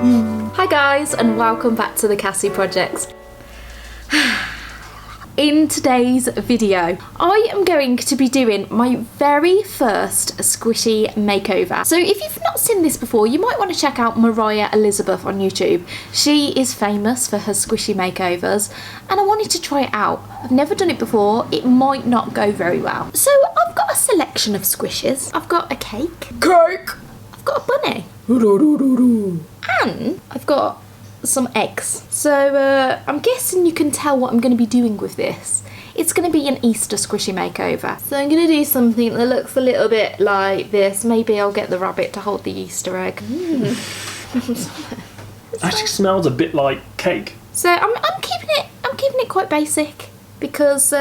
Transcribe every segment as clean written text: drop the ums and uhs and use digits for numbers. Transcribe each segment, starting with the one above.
Hi guys, and welcome back to the Cassie Projects. In today's video, I am going to be doing my very first squishy makeover. So if you've not seen this before, you might want to check out Mariah Elizabeth on YouTube. She is famous for her squishy makeovers, and I wanted to try it out. I've never done it before. It might not go very well. So I've got a selection of squishes. I've got a cake. I've got a bunny. And I've got some eggs. So I'm guessing you can tell what I'm going to be doing with this. It's going to be an Easter squishy makeover. So I'm going to do something that looks a little bit like this. Maybe I'll get the rabbit to hold the Easter egg. Actually smells a bit like cake. So I'm keeping it quite basic because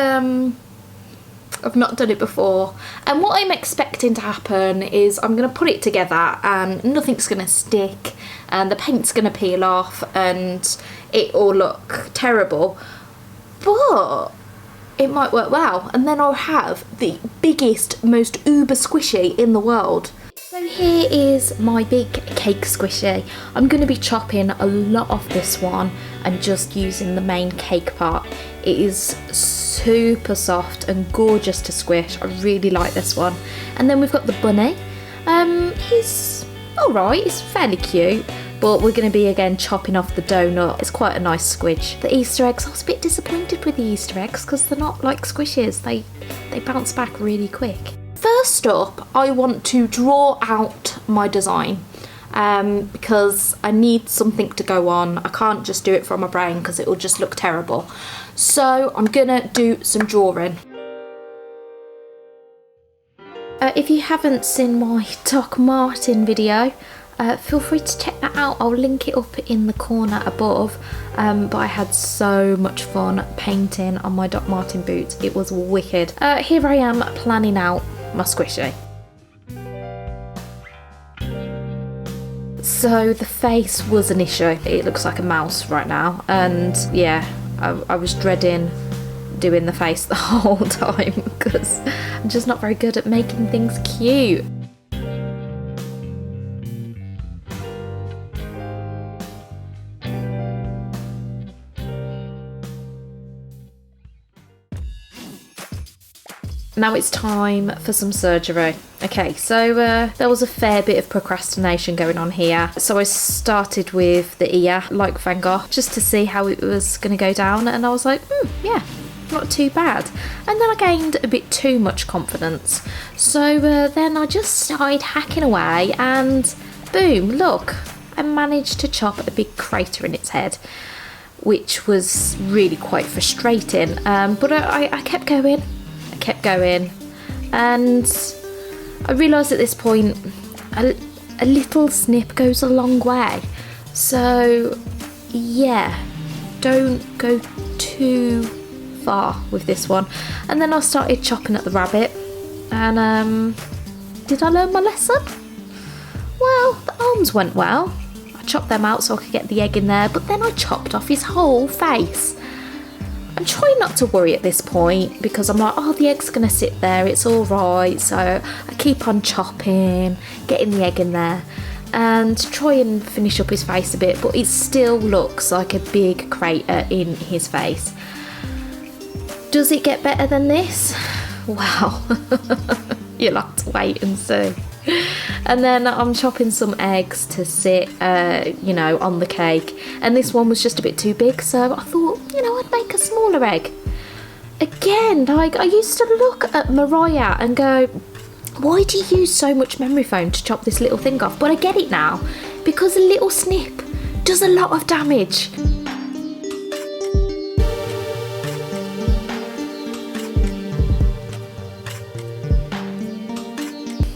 I've not done it before, and what I'm expecting to happen is I'm going to put it together and nothing's going to stick and the paint's going to peel off and it all look terrible, but it might work well, and then I'll have the biggest, most uber squishy in the world. So here is my big cake squishy. I'm going to be chopping a lot of this one and just using the main cake part. It is super soft and gorgeous to squish. I really like this one. And then we've got the bunny. He's alright, he's fairly cute, but we're going to be again chopping off the donut. It's quite a nice squidge. The Easter eggs, I was a bit disappointed with the Easter eggs because they're not like squishes. They bounce back really quick. First up, I want to draw out my design because I need something to go on. I can't just do it from my brain because it will just look terrible. So I'm gonna do some drawing. If you haven't seen my Doc Martin video, feel free to check that out. I'll link it up in the corner above. But I had so much fun painting on my Doc Martin boots. It was wicked. Here I am planning out my squishy. So the face was an issue. It looks like a mouse right now, and yeah, I was dreading doing the face the whole time because I'm just not very good at making things cute. Now it's time for some surgery. Okay, so there was a fair bit of procrastination going on here. So I started with the ear, like Van Gogh, just to see how it was going to go down. And I was like, yeah, not too bad. And then I gained a bit too much confidence. So then I just started hacking away and boom, look, I managed to chop a big crater in its head, which was really quite frustrating. But I kept going. Kept going, and I realised at this point a little snip goes a long way. So yeah, don't go too far with this one. And then I started chopping at the rabbit, and did I learn my lesson? Well, the arms went well. I chopped them out so I could get the egg in there, but then I chopped off his whole face. I'm trying not to worry at this point because I'm like, oh, the egg's going to sit there, it's all right. So I keep on chopping, getting the egg in there and try and finish up his face a bit, but it still looks like a big crater in his face. Does it get better than this? Well, you'll have to wait and see. And then I'm chopping some eggs to sit, on the cake. And this one was just a bit too big, so I thought, I'd make a smaller egg. Again, like, I used to look at Mariah and go, why do you use so much memory foam to chop this little thing off? But I get it now, because a little snip does a lot of damage.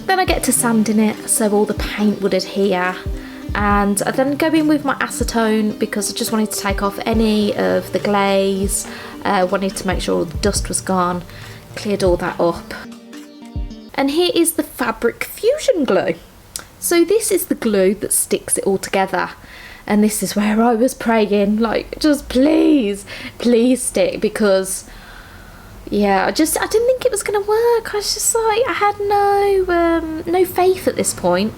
Then I get to sanding it so all the paint would adhere, and I then go in with my acetone because I just wanted to take off any of the glaze, wanted to make sure all the dust was gone, cleared all that up. And here is the fabric fusion glue. So this is the glue that sticks it all together, and this is where I was praying, like, just please stick, because yeah, I didn't think it was going to work. I was just like, I had no faith at this point.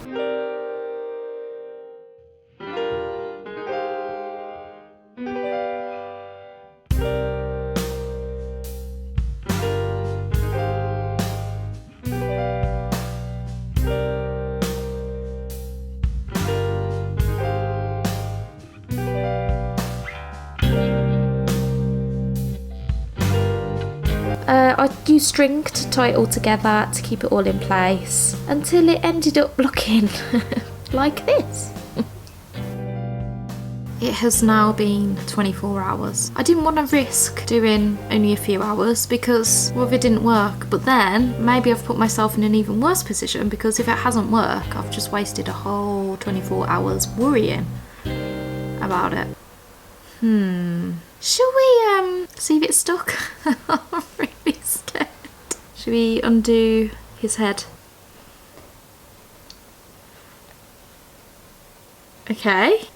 I used string to tie it all together to keep it all in place until it ended up looking like this. It has now been 24 hours. I didn't want to risk doing only a few hours because well, if it didn't work, but then maybe I've put myself in an even worse position because if it hasn't worked, I've just wasted a whole 24 hours worrying about it. Shall we see if it's stuck? I'm really scared. Should we undo his head? Okay.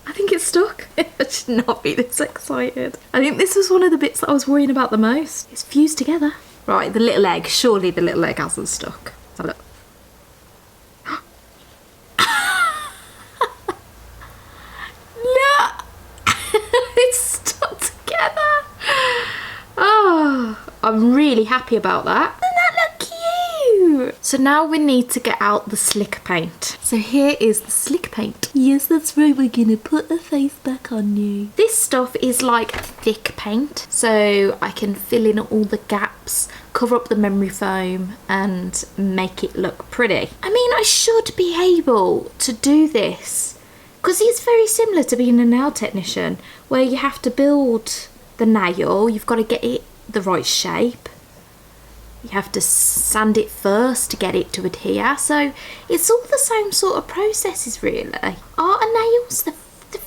I think it's stuck. I should not be this excited. I think this was one of the bits that I was worrying about the most. It's fused together. Right, the little egg. Surely the little egg hasn't stuck. Let's have a look. No! It's stuck together. Oh, I'm really happy about that. Doesn't that look cute? So now we need to get out the slick paint. So here is the slick paint. Yes, that's right. We're gonna put a face back on you. This stuff is like thick paint, so I can fill in all the gaps, cover up the memory foam and make it look pretty. I mean, I should be able to do this because it's very similar to being a nail technician where you have to build the nail, you've got to get it the right shape. You have to sand it first to get it to adhere. So it's all the same sort of processes really. Art and nails, they're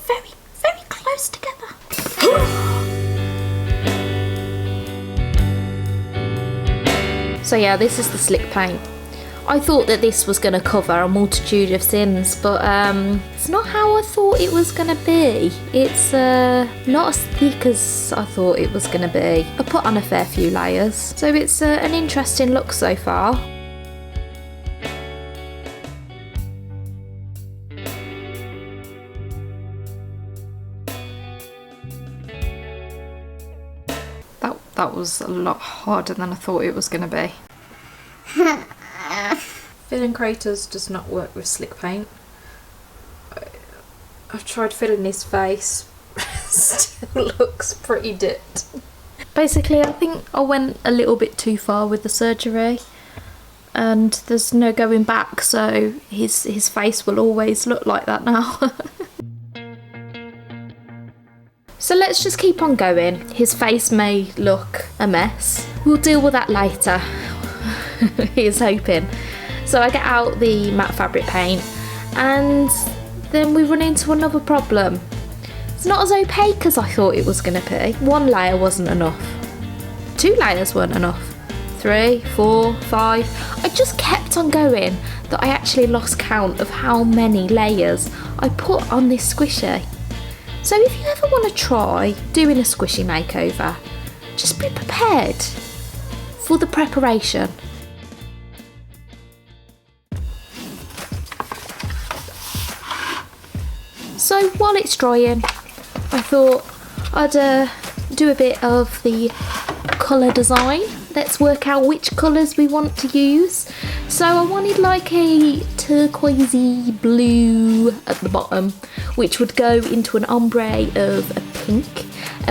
very, very close together. So yeah, this is the slick paint. I thought that this was going to cover a multitude of sins, but it's not how I thought it was going to be. It's not as thick as I thought it was going to be. I put on a fair few layers, so it's an interesting look so far. That was a lot harder than I thought it was going to be. Filling craters does not work with slick paint. I've tried filling his face, still looks pretty dipped. Basically, I think I went a little bit too far with the surgery and there's no going back, so his face will always look like that now. So let's just keep on going. His face may look a mess. We'll deal with that later. He's hoping. So I get out the matte fabric paint and then we run into another problem. It's not as opaque as I thought it was going to be. One layer wasn't enough. 2 layers weren't enough. 3, 4, 5. I just kept on going that I actually lost count of how many layers I put on this squishy. So if you ever want to try doing a squishy makeover, just be prepared for the preparation. So while it's drying, I thought I'd do a bit of the colour design. Let's work out which colours we want to use. So I wanted like a turquoisey blue at the bottom, which would go into an ombre of a pink,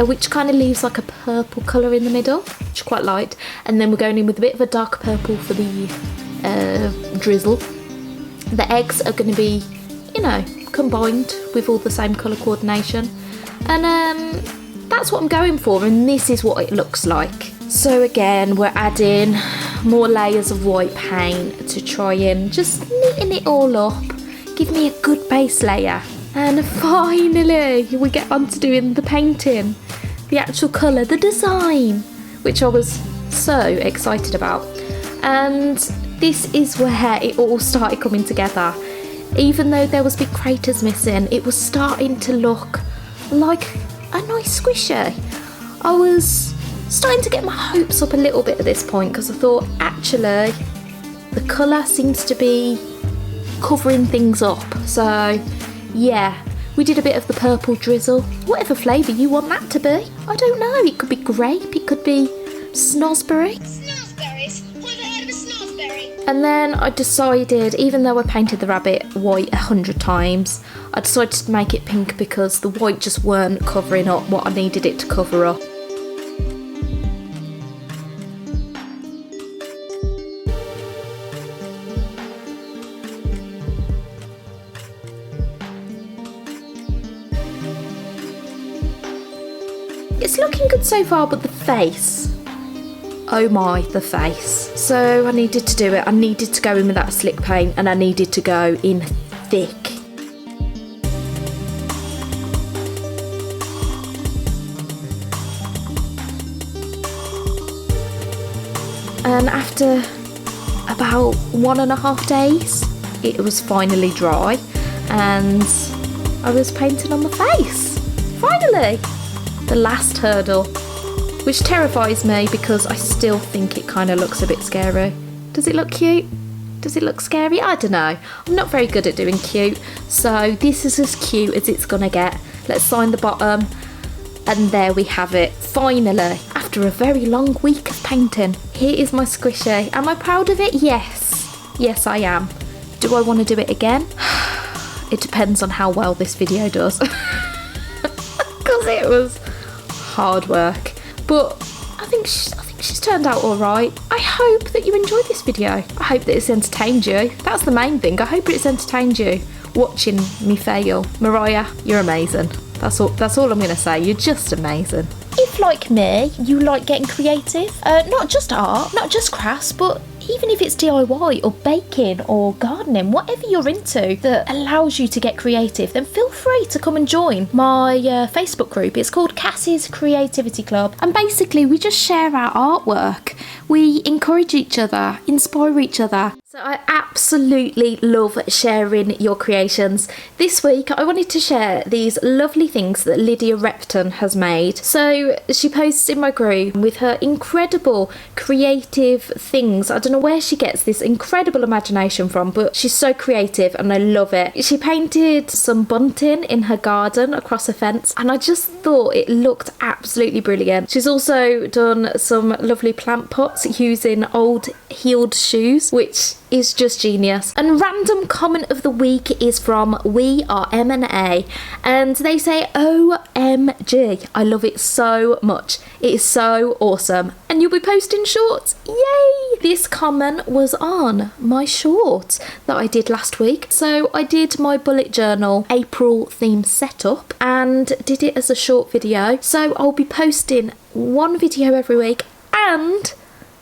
which kind of leaves like a purple colour in the middle, which I quite liked. And then we're going in with a bit of a dark purple for the drizzle. The eggs are going to be, you know, combined with all the same colour coordination. And that's what I'm going for, and this is what it looks like. So again, we're adding more layers of white paint to try and just neaten it all up, give me a good base layer. And finally we get on to doing the painting, the actual colour, the design, which I was so excited about. And this is where it all started coming together. Even though there was big craters missing, it was starting to look like a nice squishy. I was starting to get my hopes up a little bit at this point because I thought actually the colour seems to be covering things up. So yeah, we did a bit of the purple drizzle, whatever flavour you want that to be. I don't know, it could be grape, it could be snozzberry. Snozzberries? Never heard of a snozzberry? And then I decided, even though I painted the rabbit white 100 times, I decided to make it pink because the white just weren't covering up what I needed it to cover up. It's looking good so far, but the face. Oh my, the face. So I needed to do it. I needed to go in with that slick paint and I needed to go in thick. And after about 1.5 days, it was finally dry and I was painting on the face. Finally! The last hurdle, which terrifies me because I still think it kind of looks a bit scary. Does it look cute? Does it look scary? I don't know. I'm not very good at doing cute, so this is as cute as it's gonna get. Let's sign the bottom, and there we have it. Finally, after a very long week of painting, here is my squishy. Am I proud of it? Yes. Yes, I am. Do I want to do it again? It depends on how well this video does. Because it was hard work, but I think she's turned out all right. I hope that you enjoyed this video. I hope that it's entertained you. That's the main thing. I hope it's entertained you watching me fail. Mariah, you're amazing. That's all I'm gonna say. You're just amazing. If, like me, you like getting creative, not just art, not just crafts, but even if it's DIY or baking or gardening, whatever you're into that allows you to get creative, then feel free to come and join my Facebook group. It's called Cassie's Creativity Club. And basically, we just share our artwork. We encourage each other, inspire each other. So I absolutely love sharing your creations. This week, I wanted to share these lovely things that Lydia Repton has made. So she posts in my group with her incredible creative things. I don't know where she gets this incredible imagination from, but she's so creative and I love it. She painted some bunting in her garden across a fence and I just thought it looked absolutely brilliant. She's also done some lovely plant pots using old heeled shoes, which is just genius. And random comment of the week is from We Are M&A, and they say OMG, I love it so much. It is so awesome. And you'll be posting shorts. Yay! This comment was on my short that I did last week. So I did my bullet journal April theme setup and did it as a short video. So I'll be posting one video every week and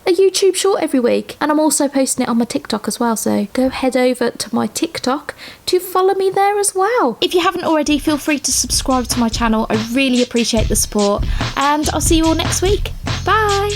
a YouTube short every week, and I'm also posting it on my TikTok as well, so go head over to my TikTok to follow me there as well. If you haven't already, feel free to subscribe to my channel. I really appreciate the support, and I'll see you all next week. Bye.